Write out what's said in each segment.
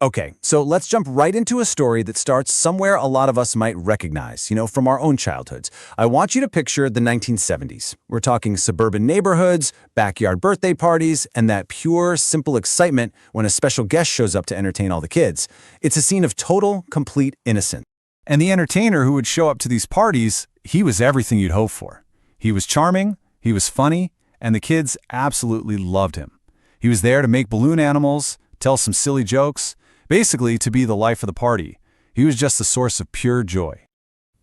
Okay, so let's jump right into a story that starts somewhere a lot of us might recognize, from our own childhoods. I want you to picture the 1970s. We're talking suburban neighborhoods, backyard birthday parties, and that pure, simple excitement when a special guest shows up to entertain all the kids. It's a scene of total, complete innocence. And the entertainer who would show up to these parties, he was everything you'd hope for. He was charming, he was funny, and the kids absolutely loved him. He was there to make balloon animals, tell some silly jokes, basically to be the life of the party. He was just a source of pure joy.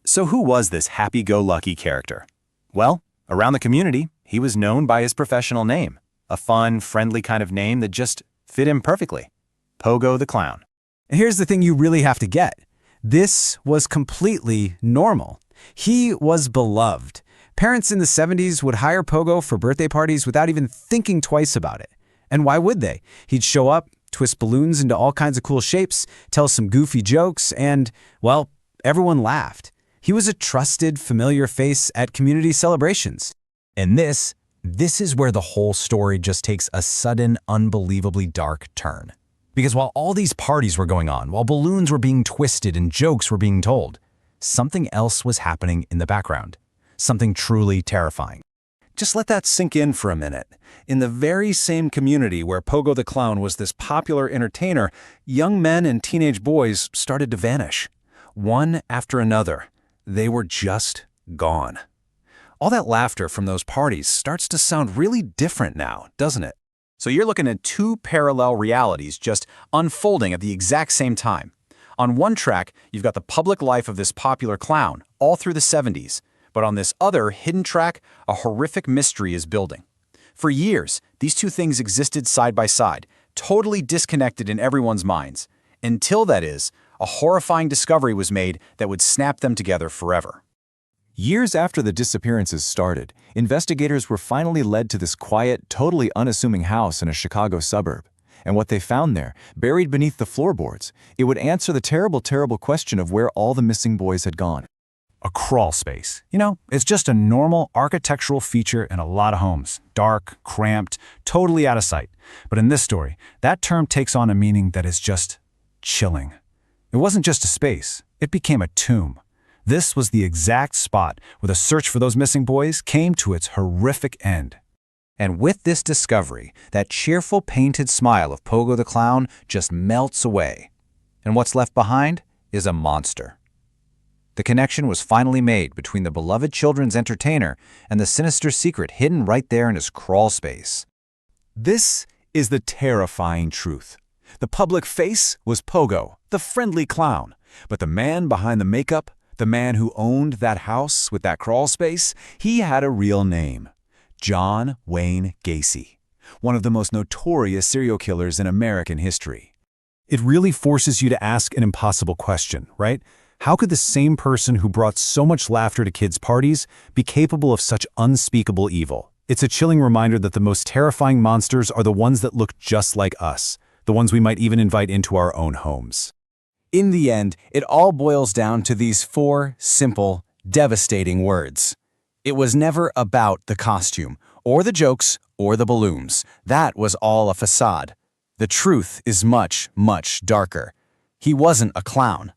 So who was this happy-go-lucky character? Well, around the community, he was known by his professional name, a fun, friendly kind of name that just fit him perfectly. Pogo the Clown. And here's the thing you really have to get. This was completely normal. He was beloved. Parents in the 70s would hire Pogo for birthday parties without even thinking twice about it. And why would they? He'd show up, twist balloons into all kinds of cool shapes, tell some goofy jokes, and, well, everyone laughed. He was a trusted, familiar face at community celebrations. And this is where the whole story just takes a sudden, unbelievably dark turn. Because while all these parties were going on, while balloons were being twisted and jokes were being told, something else was happening in the background. Something truly terrifying. Just let that sink in for a minute. In the very same community where Pogo the Clown was this popular entertainer, young men and teenage boys started to vanish. One after another. They were just gone. All that laughter from those parties starts to sound really different now, doesn't it? So you're looking at two parallel realities just unfolding at the exact same time. On one track, you've got the public life of this popular clown, all through the 70s. But on this other hidden track, a horrific mystery is building. For years, these two things existed side by side, totally disconnected in everyone's minds, until, that is, a horrifying discovery was made that would snap them together forever. Years after the disappearances started, investigators were finally led to this quiet, totally unassuming house in a Chicago suburb. And what they found there, buried beneath the floorboards, it would answer the terrible, terrible question of where all the missing boys had gone. A crawl space. It's just a normal architectural feature in a lot of homes. Dark, cramped, totally out of sight. But in this story, that term takes on a meaning that is just chilling. It wasn't just a space, it became a tomb. This was the exact spot where the search for those missing boys came to its horrific end. And with this discovery, that cheerful painted smile of Pogo the Clown just melts away. And what's left behind is a monster. The connection was finally made between the beloved children's entertainer and the sinister secret hidden right there in his crawl space. This is the terrifying truth. The public face was Pogo, the friendly clown. But the man behind the makeup, the man who owned that house with that crawl space, he had a real name. John Wayne Gacy, one of the most notorious serial killers in American history. It really forces you to ask an impossible question, right? How could the same person who brought so much laughter to kids' parties be capable of such unspeakable evil? It's a chilling reminder that the most terrifying monsters are the ones that look just like us, the ones we might even invite into our own homes. In the end, it all boils down to these four simple, devastating words. It was never about the costume, or the jokes, or the balloons. That was all a facade. The truth is much, much darker. He wasn't a clown.